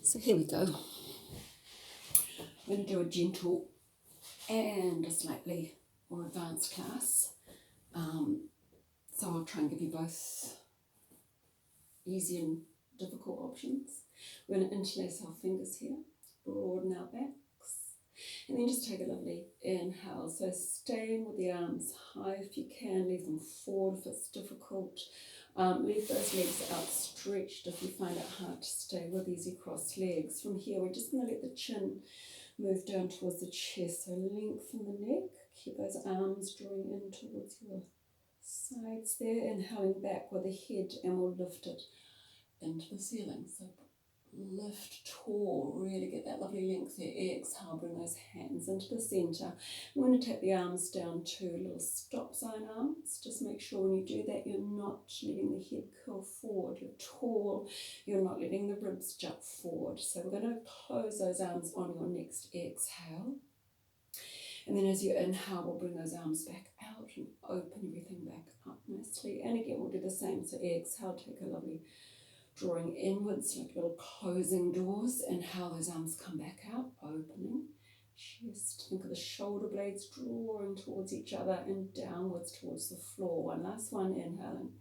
So here we go. I'm going to do a gentle and a slightly more advanced class. So I'll try and give you both easy and difficult options. We're going to interlace our fingers here, broaden our backs, and then just take a lovely inhale. So staying with the arms high if you can, leave them forward if it's difficult. Leave those legs outstretched if you find it hard to stay with easy crossed legs. From here, we're just going to let the chin move down towards the chest. So lengthen the neck, keep those arms drawing in towards your sides there, inhaling back with the head, and we'll lift it into the ceiling. So lift tall, really get that lovely length there. Exhale, bring those hands into the center. I'm going to take the arms down to little stop sign arms. Just make sure when you do that you're not letting the head curl forward. You're tall, you're not letting the ribs jut forward. So we're going to close those arms on your next exhale. And then as you inhale, we'll bring those arms back out and open everything back up nicely. And again, we'll do the same. So exhale, take a lovely drawing inwards like little closing doors. Inhale, those arms come back out, opening. Chest, think of the shoulder blades drawing towards each other and downwards towards the floor. One last one, exhaling.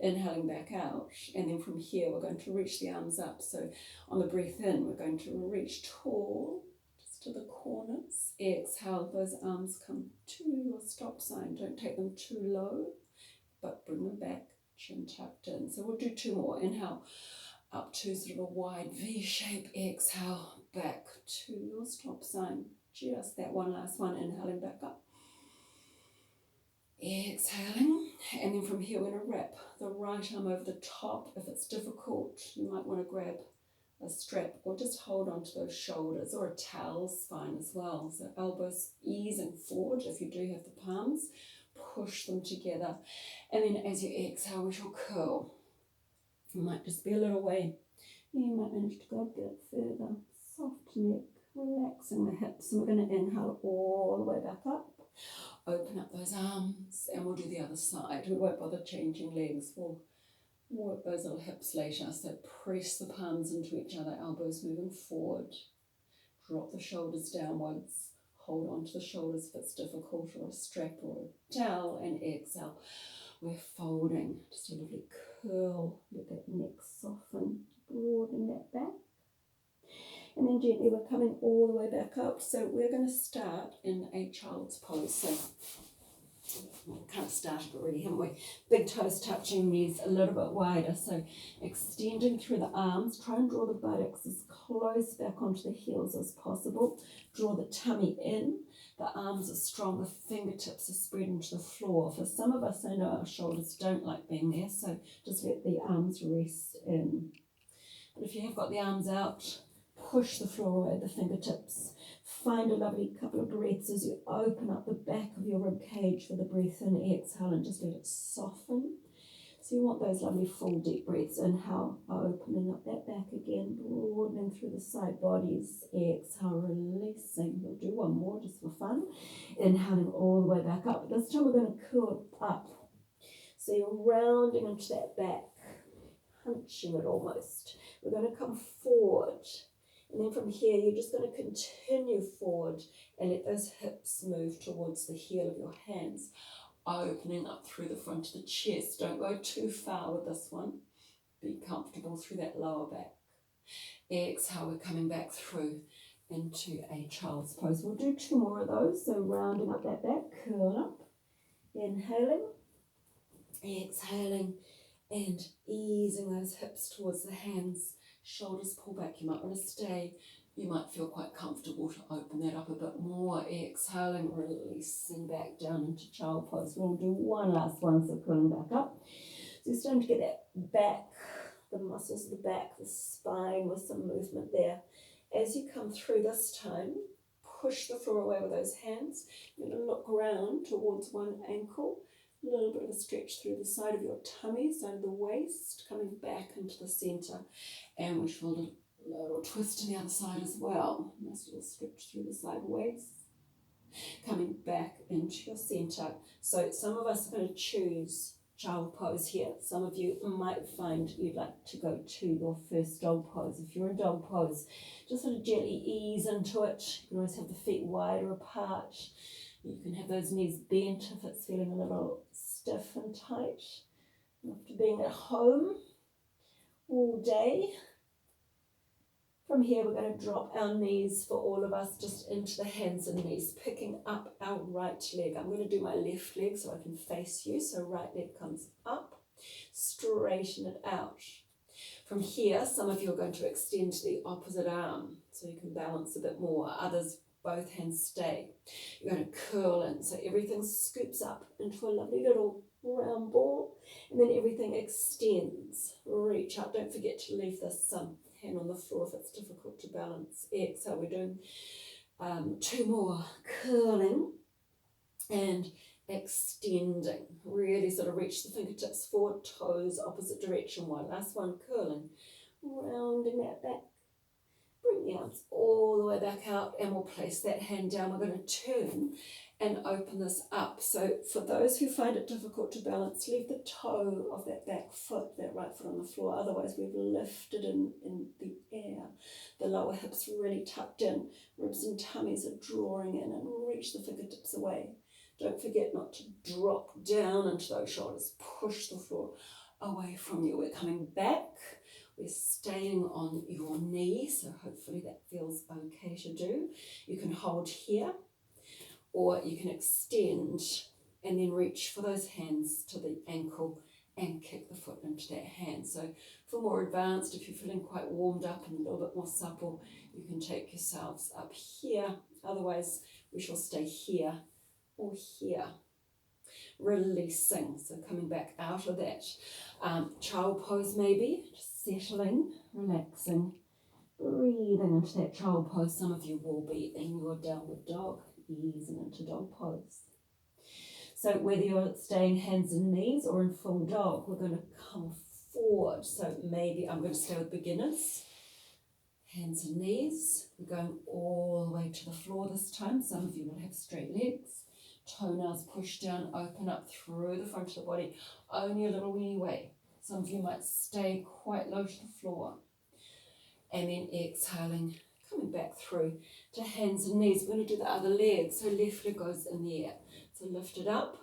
Inhaling back out, and then from here we're going to reach the arms up. So on the breath in, we're going to reach tall, just to the corners. Exhale, those arms come to your stop sign. Don't take them too low, but bring them back, chin tucked in. So we'll do two more. Inhale, up to sort of a wide V shape. Exhale, back to your stop sign. Just that one last one. Inhaling back up. Exhaling, and then from here we're going to wrap the right arm over the top. If it's difficult, you might want to grab a strap or just hold on to those shoulders, or a towel's fine as well. So elbows easing forward. If you do have the palms, push them together, and then as you exhale we shall curl. You might just be a little way. You might manage to go a bit further. Soft neck, relaxing the hips, and we're going to inhale all the way back up. Open up those arms, and we'll do the other side. We won't bother changing legs. We'll work those little hips later. So press the palms into each other, elbows moving forward. Drop the shoulders downwards. Hold on to the shoulders if it's difficult, or a strap or a towel, and exhale. We're folding. Just a lovely curl. Let that neck soften, broaden that back. And then gently we're coming all the way back up. So we're going to start in a child's pose. So we've kind of started already, haven't we? Big toes touching, knees a little bit wider. So extending through the arms. Try and draw the buttocks as close back onto the heels as possible. Draw the tummy in. The arms are strong. The fingertips are spreading to the floor. For some of us, I know our shoulders don't like being there. So just let the arms rest in. But if you have got the arms out, push the floor away, the fingertips. Find a lovely couple of breaths as you open up the back of your rib cage for the breath in. Exhale and just let it soften. So you want those lovely full deep breaths. Inhale, opening up that back again, broadening through the side bodies. Exhale, releasing. We'll do one more just for fun. Inhaling all the way back up. This time we're going to curl up. So you're rounding into that back, hunching it almost. We're going to come forward. And then from here, you're just going to continue forward and let those hips move towards the heel of your hands, opening up through the front of the chest. Don't go too far with this one. Be comfortable through that lower back. Exhale, we're coming back through into a child's pose. We'll do two more of those. So rounding up that back, curl up, inhaling, exhaling, and easing those hips towards the hands. Shoulders pull back. You might want to stay. You might feel quite comfortable to open that up a bit more. Exhaling, releasing back down into child pose. We'll do one last one, so curling back up. So you're starting to get that back, the muscles of the back, the spine with some movement there. As you come through this time, push the floor away with those hands. You're going to look around towards one ankle. A little bit of a stretch through the side of your tummy, side of the waist, coming back into the center. And we shall do a little twist to the other side as well. Nice little stretch through the side waist. Coming back into your center. So some of us are going to choose child pose here. Some of you might find you'd like to go to your first dog pose. If you're in dog pose, just sort of gently ease into it. You can always have the feet wider apart. You can have those knees bent if it's feeling a little stiff and tight. After being at home all day. From here, we're going to drop our knees for all of us just into the hands and knees, picking up our right leg. I'm going to do my left leg so I can face you. So right leg comes up, straighten it out. From here, some of you are going to extend the opposite arm so you can balance a bit more. Others, both hands stay. You're going to curl in so everything scoops up into a lovely little round ball, and then everything extends. Reach out. Don't forget to leave this hand on the floor if it's difficult to balance. Exhale. We're doing 2 more. Curling and extending. Really sort of reach the fingertips forward, toes opposite direction. One last one. Curling, rounding that back. Bring the arms all the way back out, and we'll place that hand down. We're going to turn and open this up. So for those who find it difficult to balance, leave the toe of that back foot, that right foot on the floor. Otherwise, we've lifted in the air. The lower hips really tucked in. Ribs and tummies are drawing in, and reach the fingertips away. Don't forget not to drop down into those shoulders. Push the floor away from you. We're coming back. We're staying on your knee, so hopefully that feels okay to do. You can hold here, or you can extend and then reach for those hands to the ankle and kick the foot into that hand. So for more advanced, if you're feeling quite warmed up and a little bit more supple, you can take yourselves up here. Otherwise, we shall stay here or here. Releasing, so coming back out of that child pose maybe, just settling, relaxing, breathing into that child pose. Some of you will be in your downward dog, easing into dog pose. So whether you're staying hands and knees or in full dog, we're going to come forward. So maybe I'm going to stay with beginners, hands and knees. We're going all the way to the floor this time. Some of you will have straight legs. Toenails push down, open up through the front of the body, only a little wee way. Some of you might stay quite low to the floor. And then exhaling, coming back through to hands and knees. We're going to do the other leg. So left leg goes in the air. So lift it up,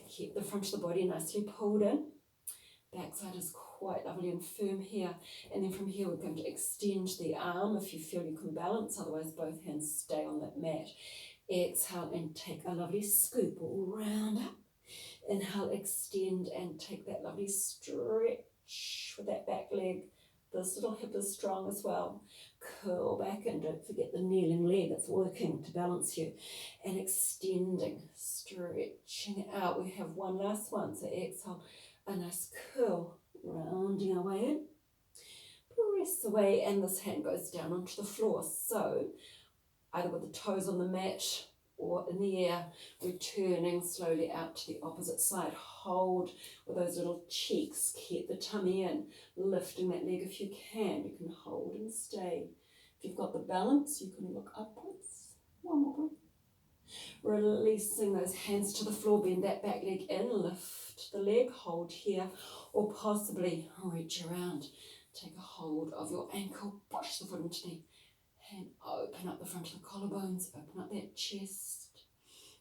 keep the front of the body nicely pulled in. Backside is quite lovely and firm here. And then from here, we're going to extend the arm if you feel you can balance. Otherwise, both hands stay on that mat. Exhale and take a lovely scoop all round up. Inhale, extend and take that lovely stretch with that back leg. This little hip is strong as well. Curl back and don't forget the kneeling leg. It's working to balance you. And extending, stretching out. We have one last one. So exhale, a nice curl, rounding our way in. Press away and this hand goes down onto the floor. So either with the toes on the mat or in the air, returning slowly out to the opposite side. Hold with those little cheeks, keep the tummy in, lifting that leg if you can. You can hold and stay. If you've got the balance, you can look upwards. One more breath. Releasing those hands to the floor, bend that back leg in, lift the leg, hold here, or possibly reach around. Take a hold of your ankle, push the foot into the hand, open up the front of the collarbones, open up that chest.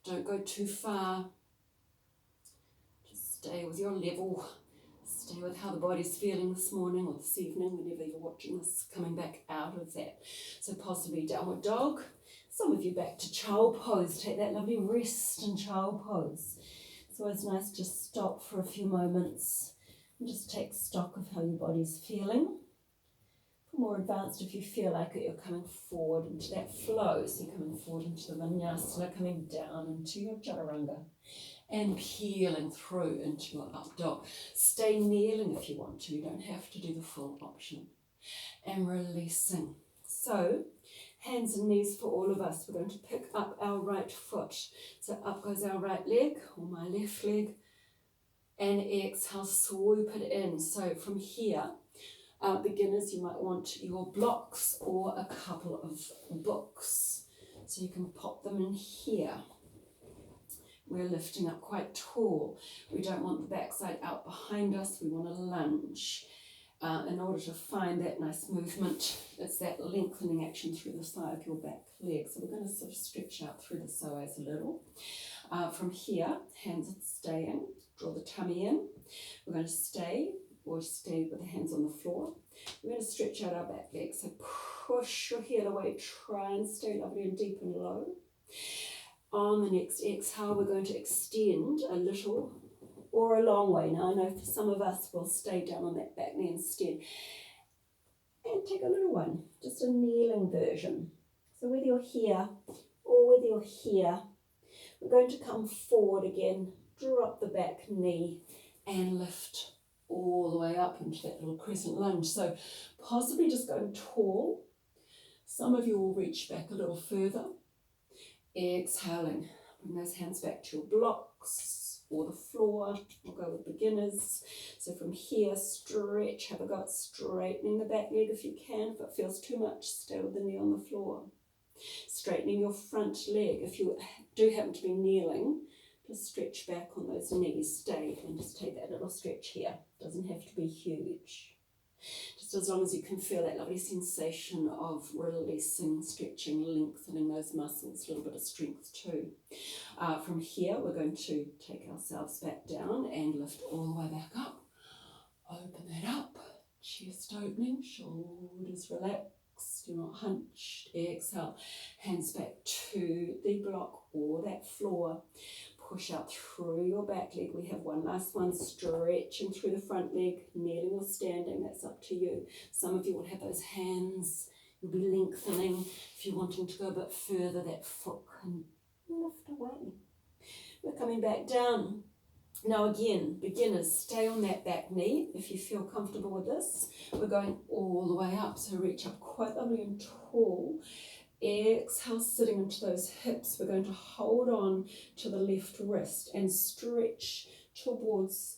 Don't go too far. Just stay with your level. Stay with how the body's feeling this morning or this evening, whenever you're watching this, coming back out of that. So possibly downward dog. Some of you back to child pose. Take that lovely rest in child pose. It's always nice to stop for a few moments and just take stock of how your body's feeling. More advanced, if you feel like it, you're coming forward into that flow. So you're coming forward into the vinyasana, coming down into your chaturanga and peeling through into your up dog. Stay kneeling if you want to. You don't have to do the full option. And releasing. So hands and knees for all of us. We're going to pick up our right foot. So up goes our right leg or my left leg. And exhale, swoop it in. So from here, beginners, you might want your blocks or a couple of books. So you can pop them in here. we're lifting up quite tall. We don't want the backside out behind us. We want to lunge. In order to find that nice movement, it's that lengthening action through the thigh of your back leg. So we're going to sort of stretch out through the psoas a little. From here, hands stay in, draw the tummy in. We're going to stay with the hands on the floor. We're going to stretch out our back leg. So push your heel away, try and stay lovely and deep and low. On the next exhale, we're going to extend a little or a long way. Now I know for some of us we'll stay down on that back knee instead. And take a little one, just a kneeling version. So whether you're here or whether you're here, we're going to come forward again, drop the back knee and lift all the way up into that little crescent lunge. So possibly just going tall. Some of you will reach back a little further. Exhaling, bring those hands back to your blocks or the floor. We'll go with beginners. So from here, stretch, have a go at straightening the back leg if you can. If it feels too much, stay with the knee on the floor. Straightening your front leg. If you do happen to be kneeling, just stretch back on those knees, stay, and just take that little stretch here. Doesn't have to be huge. Just as long as you can feel that lovely sensation of releasing, stretching, lengthening those muscles, a little bit of strength too. From here, we're going to take ourselves back down and lift all the way back up. Open that up, chest opening, shoulders relaxed, you're not hunched. Exhale, hands back to the block or that floor. Push out through your back leg. We have one last one, stretching through the front leg, kneeling or standing, that's up to you. Some of you will have those hands, you'll be lengthening. If you're wanting to go a bit further, that foot can lift away. We're coming back down. Now again, beginners, stay on that back knee if you feel comfortable with this. We're going all the way up, so reach up quite lovely and tall. Exhale, sitting into those hips. We're going to hold on to the left wrist and stretch towards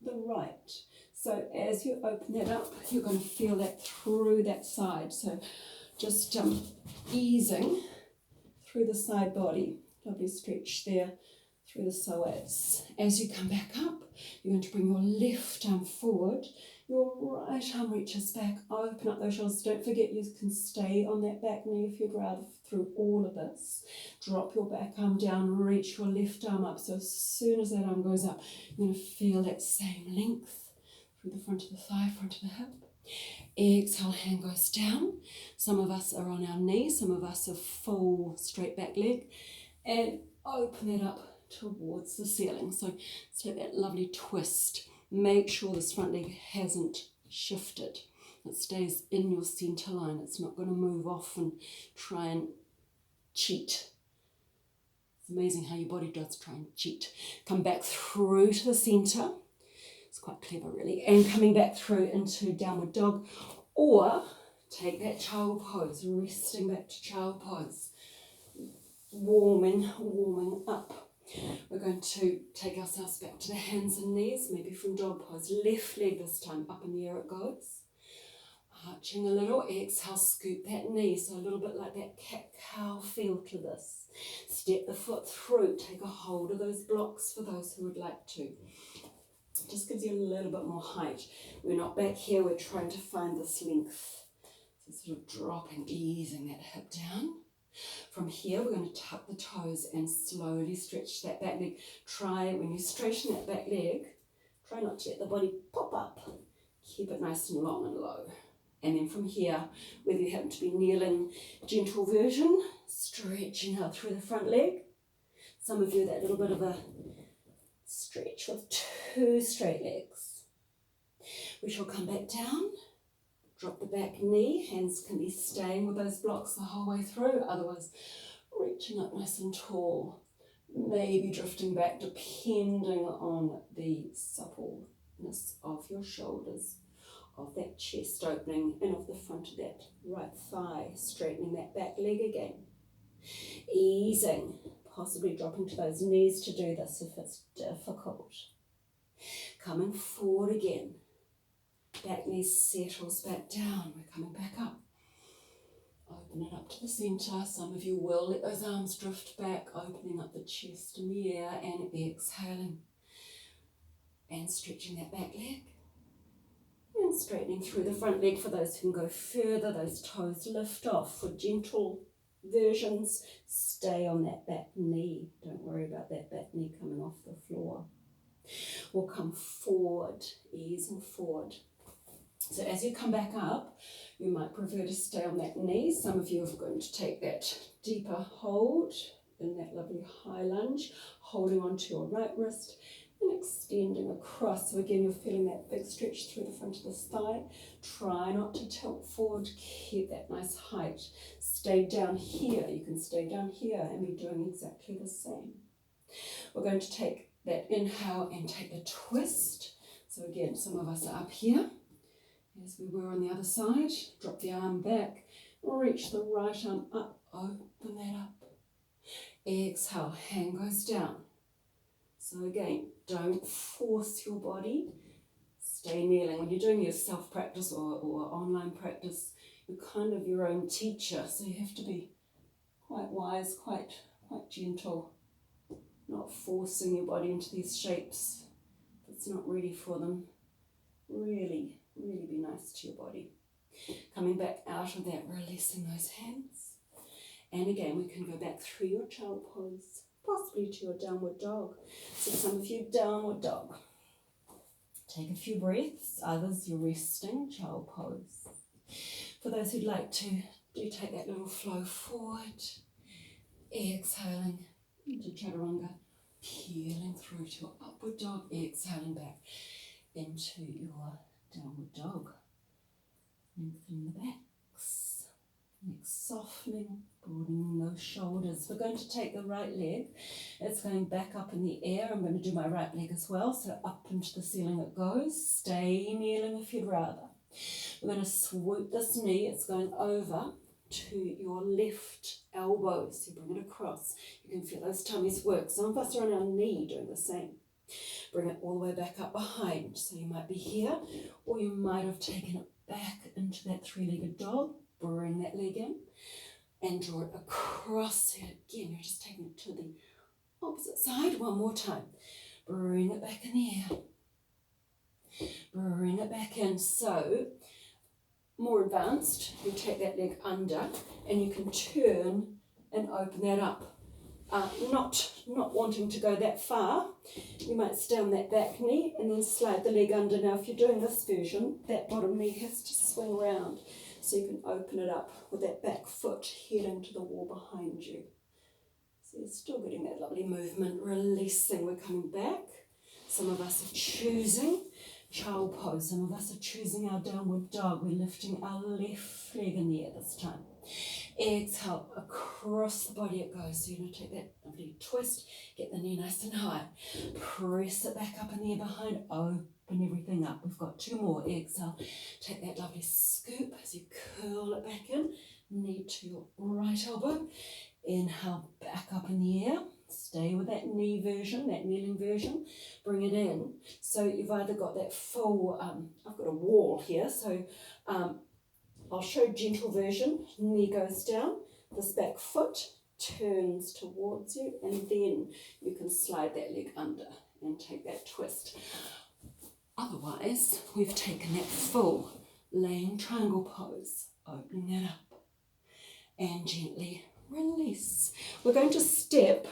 the right. So as you open that up, you're going to feel that through that side. So just easing through the side body. Lovely stretch there through the psoas. As you come back up, you're going to bring your left arm forward. Your right arm reaches back, open up those shoulders. Don't forget you can stay on that back knee if you'd rather through all of this. Drop your back arm down, reach your left arm up. So as soon as that arm goes up, you're going to feel that same length through the front of the thigh, front of the hip. Exhale, hand goes down. Some of us are on our knees, some of us are full straight back leg. And open that up towards the ceiling. So take that lovely twist. Make sure this front leg hasn't shifted. It stays in your center line. It's not going to move off and try and cheat. It's amazing how your body does try and cheat. Come back through to the center. It's quite clever really. And coming back through into downward dog. Or take that child pose, resting back to child pose. Warming up. We're going to take ourselves back to the hands and knees, maybe from dog pose. Left leg this time, up in the air it goes. Arching a little, exhale, scoop that knee, so a little bit like that cat-cow feel to this. Step the foot through, take a hold of those blocks for those who would like to. It just gives you a little bit more height. We're not back here, we're trying to find this length. So sort of dropping, easing that hip down. From here, we're going to tuck the toes and slowly stretch that back leg. Try, when you straighten that back leg, try not to let the body pop up. Keep it nice and long and low. And then from here, whether you happen to be kneeling, gentle version, stretching out through the front leg. Some of you, that little bit of a stretch with two straight legs. We shall come back down. Drop the back knee, hands can be staying with those blocks the whole way through, otherwise reaching up nice and tall, maybe drifting back depending on the suppleness of your shoulders, of that chest opening and of the front of that right thigh, straightening that back leg again. Easing, possibly dropping to those knees to do this if it's difficult. Coming forward again. Back knee settles back down. We're coming back up. Open open it up to the centre. Some of you will let those arms drift back, opening up the chest in the air and exhaling. And stretching that back leg. And straightening through the front leg for those who can go further. Those toes lift off. For gentle versions, stay on that back knee. Don't worry about that back knee coming off the floor. We'll come forward, easing forward. So as you come back up, you might prefer to stay on that knee. Some of you are going to take that deeper hold in that lovely high lunge, holding onto your right wrist and extending across. So again, you're feeling that big stretch through the front of the thigh. Try not to tilt forward, keep that nice height. Stay down here. You can stay down here and be doing exactly the same. We're going to take that inhale and take a twist. So again, some of us are up here, as we were on the other side. Drop the arm back, reach the right arm up, open that up. Exhale, hand goes down. So again, don't force your body. Stay kneeling. When you're doing your self-practice or online practice, you're kind of your own teacher, so you have to be quite wise, quite gentle, not forcing your body into these shapes if it's not ready for them. Really be nice to your body. Coming back out of that, releasing those hands. And again, we can go back through your child pose, possibly to your downward dog. So some of you, downward dog. Take a few breaths, others you're resting, child pose. For those who'd like to, do take that little flow forward. Exhaling into chaturanga, peeling through to your upward dog, exhaling back into your downward dog. Lengthening the backs, neck softening, broadening those shoulders. We're going to take the right leg. It's going back up in the air. I'm going to do my right leg as well, so up into the ceiling it goes. Stay kneeling if you'd rather. We're going to swoop this knee. It's going over to your left elbow, so you bring it across. You can feel those tummies work. Some of us are on our knee doing the same. Bring it all the way back up behind. So you might be here, or you might have taken it back into that three-legged dog. Bring that leg in and draw it across. And again, you're just taking it to the opposite side. One more time. Bring it back in the air. Bring it back in. So, more advanced, you take that leg under and you can turn and open that up. Not wanting to go that far, you might stay on that back knee and then slide the leg under. Now, if you're doing this version, that bottom knee has to swing around, so you can open it up with that back foot heading to the wall behind you. So you're still getting that lovely movement, releasing. We're coming back. Some of us are choosing child pose. Some of us are choosing our downward dog. We're lifting our left leg in the air this time. Exhale, across the body it goes. So you're going to take that lovely twist, get the knee nice and high. Press it back up in the air behind, open everything up. We've got two more. Exhale, take that lovely scoop as you curl it back in. Knee to your right elbow. Inhale, back up in the air. Stay with that knee version, that kneeling version. Bring it in. So you've either got that full, I've got a wall here, so I'll show gentle version. Knee goes down, this back foot turns towards you, and then you can slide that leg under and take that twist. Otherwise, we've taken that full laying triangle pose, opening that up, and gently release. We're going to step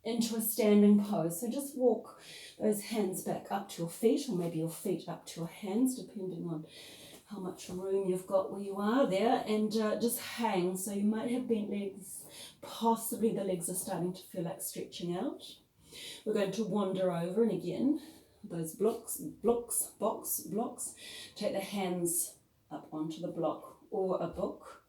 into a standing pose. So just walk those hands back up to your feet, or maybe your feet up to your hands, depending on how much room you've got where you are there, and just hang. So you might have bent legs, possibly the legs are starting to feel like stretching out. We're going to wander over, and again, those blocks, take the hands up onto the block or a book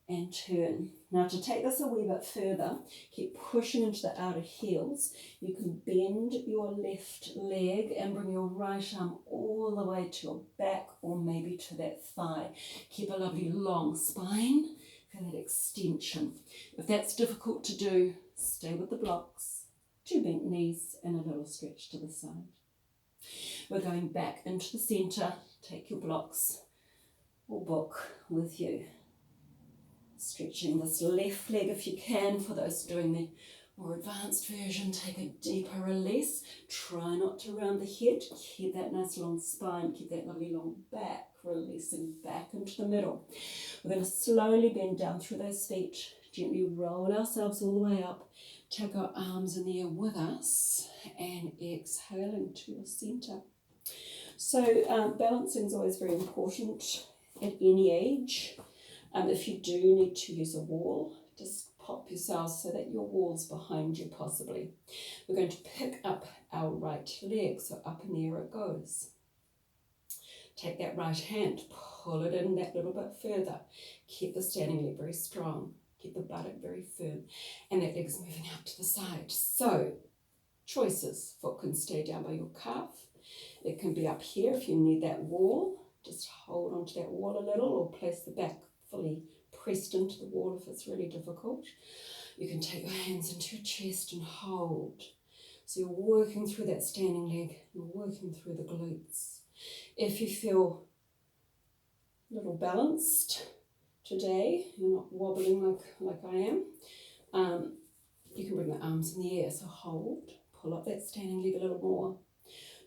and turn. Now to take this a wee bit further, keep pushing into the outer heels. You can bend your left leg and bring your right arm all the way to your back or maybe to that thigh. Keep a lovely long spine, feel that extension. If that's difficult to do, stay with the blocks, two bent knees and a little stretch to the side. We're going back into the centre. Take your blocks or book with you. Stretching this left leg if you can. For those doing the more advanced version, take a deeper release. Try not to round the head. Keep that nice long spine. Keep that lovely long back. Releasing back into the middle. We're going to slowly bend down through those feet. Gently roll ourselves all the way up. Take our arms in the air with us. And exhaling to the centre. So balancing is always very important at any age. If you do need to use a wall, just pop yourselves so that your wall's behind you possibly. We're going to pick up our right leg, so up in the air it goes. Take that right hand, pull it in that little bit further. Keep the standing leg very strong. Keep the buttock very firm. And that leg is moving out to the side. So, choices. Foot can stay down by your calf. It can be up here if you need that wall. Just hold onto that wall a little, or place the back fully pressed into the wall if it's really difficult. You can take your hands into your chest and hold. So you're working through that standing leg, you're working through the glutes. If you feel a little balanced today, you're not wobbling like I am, you can bring the arms in the air. So hold, pull up that standing leg a little more.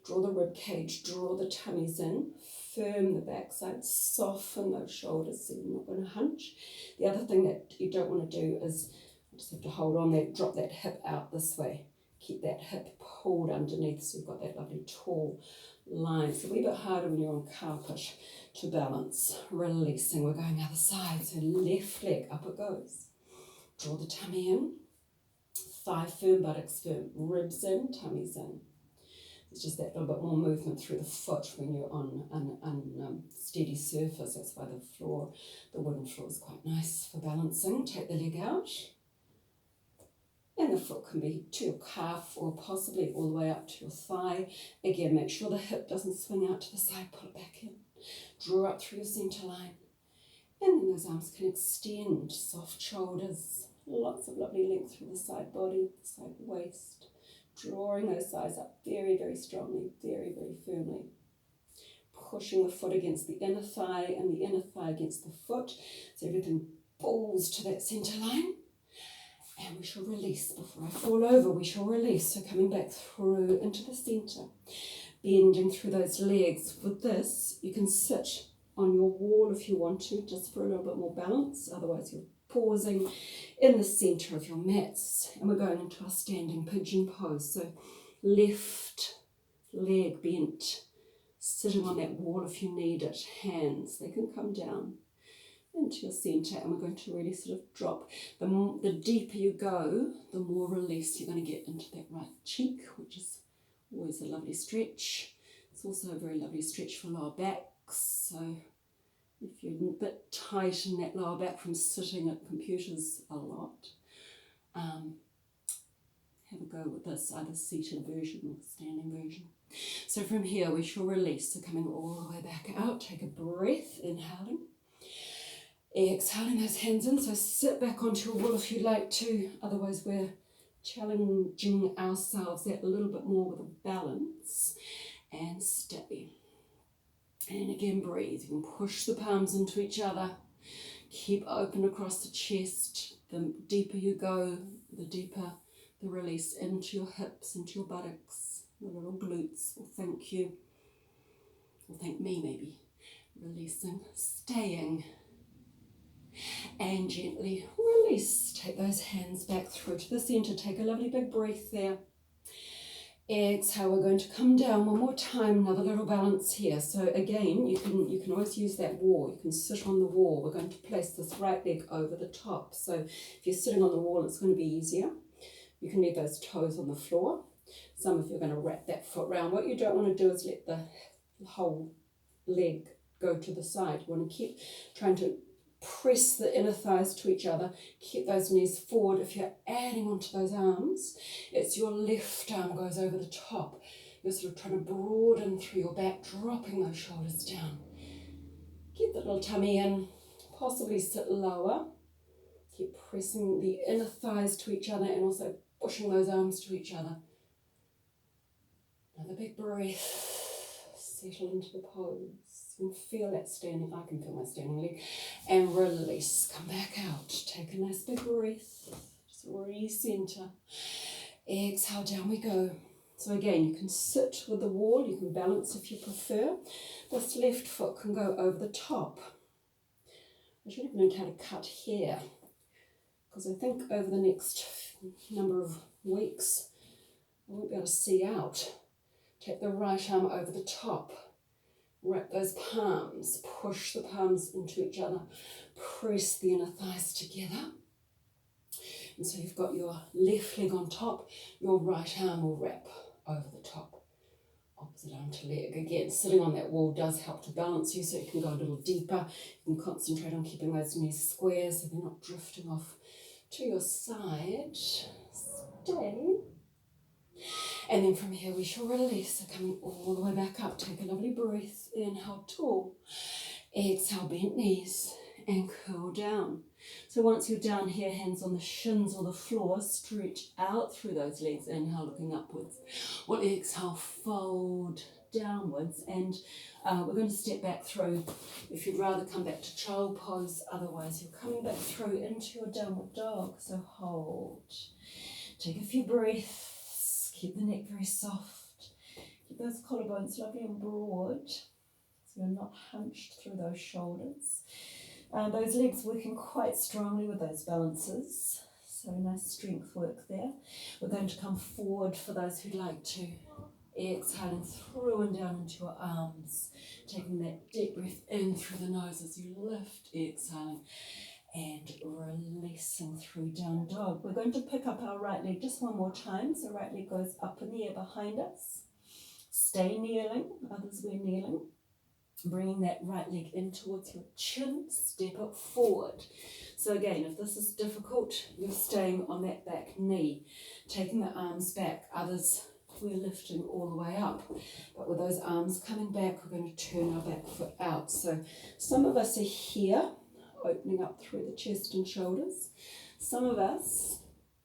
Draw the rib cage, draw the tummies in, firm the backside, soften those shoulders so you're not going to hunch. The other thing that you don't want to do is, I just have to hold on there, drop that hip out this way. Keep that hip pulled underneath so you've got that lovely tall line. It's a wee bit harder when you're on carpet to balance. Releasing, we're going other side. So left leg, up it goes. Draw the tummy in, thigh firm, buttocks firm, ribs in, tummies in. It's just that little bit more movement through the foot when you're on an steady surface. That's why the wooden floor is quite nice for balancing. Take the leg out. And the foot can be to your calf or possibly all the way up to your thigh. Again, make sure the hip doesn't swing out to the side. Pull it back in. Draw up through your centre line. And then those arms can extend. Soft shoulders. Lots of lovely length through the side body, the side waist. Drawing those thighs up very, very strongly, very, very firmly. Pushing the foot against the inner thigh and the inner thigh against the foot. So everything falls to that centre line. And we shall release. Before I fall over, we shall release. So coming back through into the centre. Bending through those legs. With this, you can sit on your wall if you want to, just for a little bit more balance. Otherwise, you're pausing in the centre of your mats. And we're going into our standing pigeon pose. So left leg bent, sitting on that wall if you need it. Hands, they can come down into your centre, and we're going to really sort of drop. The deeper you go, the more release you're going to get into that right cheek, which is always a lovely stretch. It's also a very lovely stretch for lower backs. So if you're a bit tight in that lower back from sitting at computers a lot, have a go with this, either seated version or standing version. So from here we shall release. So coming all the way back out, take a breath, inhaling. Exhaling those hands in, so sit back onto your wall if you'd like to, otherwise we're challenging ourselves that a little bit more with a balance, and stay. And again breathe, you can push the palms into each other, keep open across the chest. The deeper you go, the deeper the release into your hips, into your buttocks, the little glutes will thank you, or thank me maybe. Releasing, staying. And gently release. Take those hands back through to the centre. Take a lovely big breath there. Exhale, we're going to come down one more time, another little balance here. So again, you can always use that wall. You can sit on the wall. We're going to place this right leg over the top. So if you're sitting on the wall, it's going to be easier. You can leave those toes on the floor. Some of you are going to wrap that foot round. What you don't want to do is let the whole leg go to the side. You want to keep trying to press the inner thighs to each other, keep those knees forward. If you're adding onto those arms, it's your left arm goes over the top. You're sort of trying to broaden through your back, dropping those shoulders down. Keep the little tummy in, possibly sit lower. Keep pressing the inner thighs to each other and also pushing those arms to each other. Another big breath. settle into the pose. You can feel that standing, I can feel my standing leg, and release, come back out, take a nice big breath, just recenter, exhale, down we go. So again, you can sit with the wall, you can balance if you prefer. This left foot can go over the top. I should have learned how to cut hair, because I think over the next number of weeks, I won't be able to see out. Take the right arm over the top, wrap those palms, push the palms into each other, press the inner thighs together. And so you've got your left leg on top, your right arm will wrap over the top. Opposite arm to leg. Again, sitting on that wall does help to balance you, so you can go a little deeper. You can concentrate on keeping those knees square so they're not drifting off to your side. Stay. And then from here we shall release, so coming all the way back up. Take a lovely breath, inhale, tall. Exhale, bent knees, and curl down. So once you're down here, hands on the shins or the floor, stretch out through those legs, inhale, looking upwards. Or exhale, fold downwards, and we're going to step back through. If you'd rather come back to child pose, otherwise you're coming back through into your downward dog. So hold, take a few breaths, keep the neck very soft, keep those collarbones lovely and broad, so you're not hunched through those shoulders. Those legs working quite strongly with those balances, so nice strength work there. We're going to come forward for those who'd like to. Exhaling through and down into your arms, taking that deep breath in through the nose as you lift, exhaling, and releasing through down dog. We're going to pick up our right leg just one more time, so right leg goes up in the air behind us. Stay kneeling, others we're kneeling. Bringing that right leg in towards your chin, step it forward. So again, if this is difficult, you're staying on that back knee, taking the arms back. Others, we're lifting all the way up. But with those arms coming back, we're going to turn our back foot out. So some of us are here, opening up through the chest and shoulders. Some of us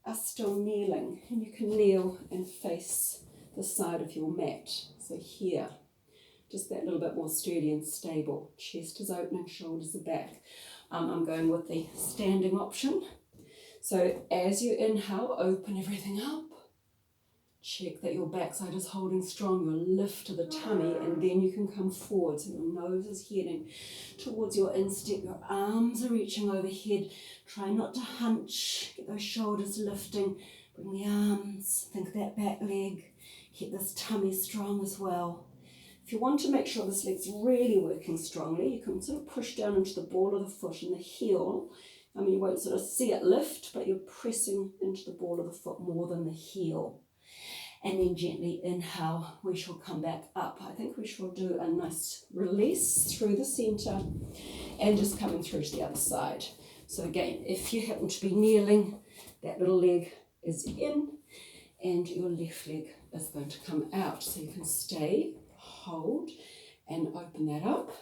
are still kneeling, and you can kneel and face the side of your mat. So here. Just that little bit more sturdy and stable. Chest is opening, shoulders are back. I'm going with the standing option. So as you inhale, open everything up. Check that your backside is holding strong. You'll lift to the tummy, and then you can come forward. So your nose is heading towards your instep. Your arms are reaching overhead. Try not to hunch. Get those shoulders lifting. Bring the arms. Think that back leg. Keep this tummy strong as well. If you want to make sure this leg's really working strongly, you can sort of push down into the ball of the foot and the heel. I mean, you won't sort of see it lift, but you're pressing into the ball of the foot more than the heel. And then gently inhale, we shall come back up. I think we shall do a nice release through the center and just coming through to the other side. So again, if you happen to be kneeling, that little leg is in and your left leg is going to come out. So you can stay, hold, and open that up.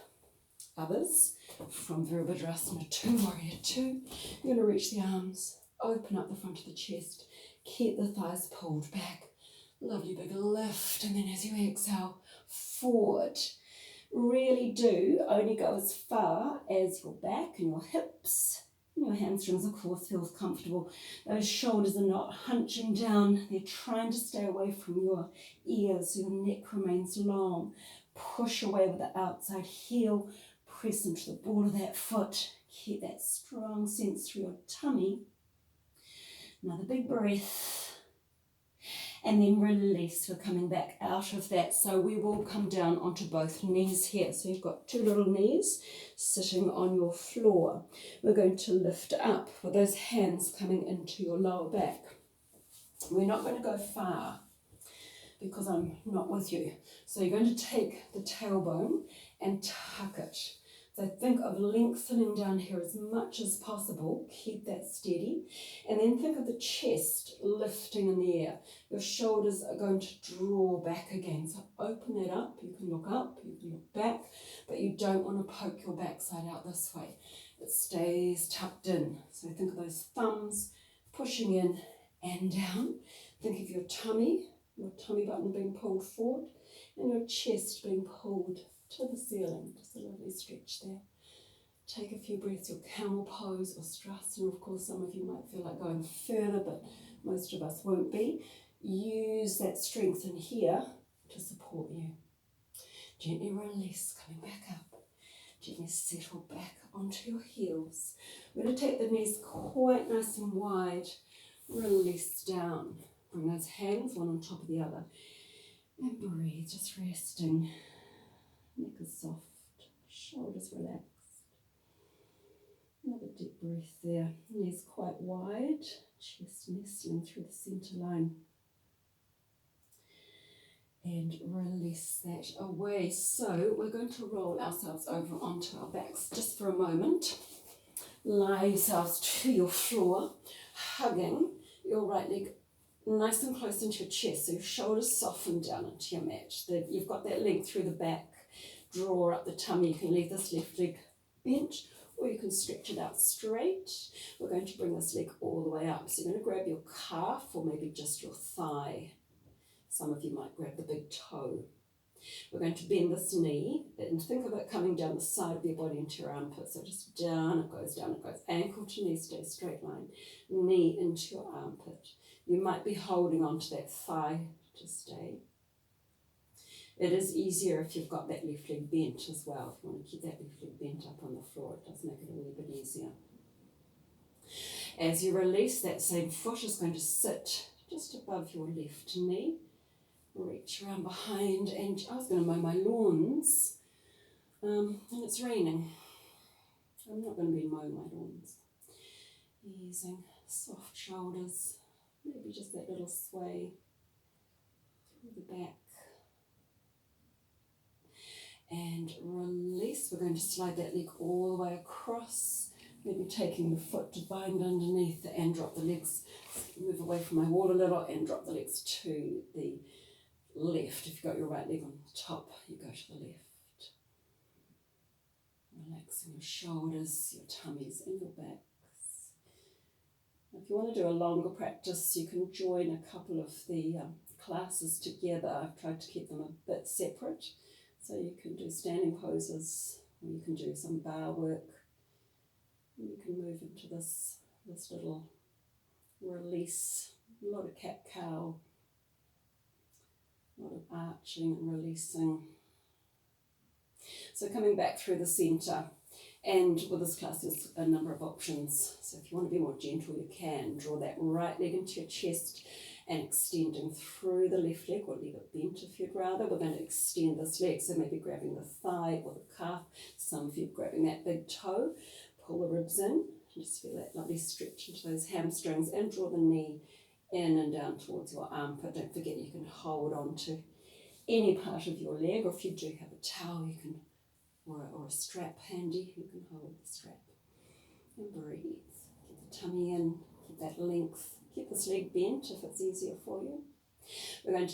Others, from Virabhadrasana 2, Warrior 2, you're going to reach the arms, open up the front of the chest, keep the thighs pulled back. Lovely big lift, and then as you exhale, forward. Really do only go as far as your back and your hips. Your hamstrings, of course, feels comfortable. Those shoulders are not hunching down. They're trying to stay away from your ears so your neck remains long. Push away with the outside heel. Press into the ball of that foot. Keep that strong sense through your tummy. Another big breath. And then release. We're coming back out of that. So we will come down onto both knees here. So you've got two little knees sitting on your floor. We're going to lift up with those hands coming into your lower back. We're not going to go far because I'm not with you. So you're going to take the tailbone and tuck it. So think of lengthening down here as much as possible. Keep that steady. And then think of the chest lifting in the air. Your shoulders are going to draw back again. So open that up. You can look up, you can look back, but you don't want to poke your backside out this way. It stays tucked in. So think of those thumbs pushing in and down. Think of your tummy button being pulled forward. and your chest being pulled to the ceiling. Just a lovely stretch there. Take a few breaths, your camel pose or Strasana. Of course, some of you might feel like going further, but most of us won't be. Use that strength in here to support you. Gently release, coming back up. Gently settle back onto your heels. We're going to take the knees quite nice and wide. Release down. Bring those hands one on top of the other. And breathe, just resting. Neck is soft, shoulders relaxed. Another deep breath there. Knees quite wide, chest nestling through the centre line. And release that away. So we're going to roll ourselves over onto our backs just for a moment. Lie yourselves to your floor, hugging your right leg nice and close into your chest, so your shoulders soften down into your mat. You've got that length through the back. Draw up the tummy. You can leave this left leg bent, or you can stretch it out straight. We're going to bring this leg all the way up. So you're going to grab your calf or maybe just your thigh. Some of you might grab the big toe. We're going to bend this knee and think of it coming down the side of your body into your armpit. So just down it goes, ankle to knee, stay straight line, knee into your armpit. You might be holding onto that thigh to stay. It is easier if you've got that left leg bent as well. If you want to keep that left leg bent up on the floor, it does make it a wee bit easier. As you release, that same foot is going to sit just above your left knee. Reach around behind, and I was going to mow my lawns, and it's raining. I'm not going to be mowing my lawns. Easing, soft shoulders, maybe just that little sway through the back. And release. We're going to slide that leg all the way across, maybe taking the foot to bind underneath and drop the legs. Move away from my wall a little and drop the legs to the left. If you've got your right leg on top, you go to the left. Relaxing your shoulders, your tummies and your backs. If you want to do a longer practice, you can join a couple of the classes together. I've tried to keep them a bit separate. So you can do standing poses, or you can do some bar work. And you can move into this little release, a lot of cat-cow. A lot of arching and releasing. So coming back through the centre, and with this class there's a number of options. So if you want to be more gentle, you can draw that right leg into your chest and extending through the left leg, or leave it bent if you'd rather. We're going to extend this leg, so maybe grabbing the thigh or the calf. Some of you grabbing that big toe, pull the ribs in, just feel that lovely stretch into those hamstrings, and draw the knee in and down towards your armpit. Don't forget you can hold on to any part of your leg, or if you do have a towel, you can, or a strap handy, you can hold the strap. And breathe. Keep the tummy in, keep that length, keep this leg bent if it's easier for you. We're going to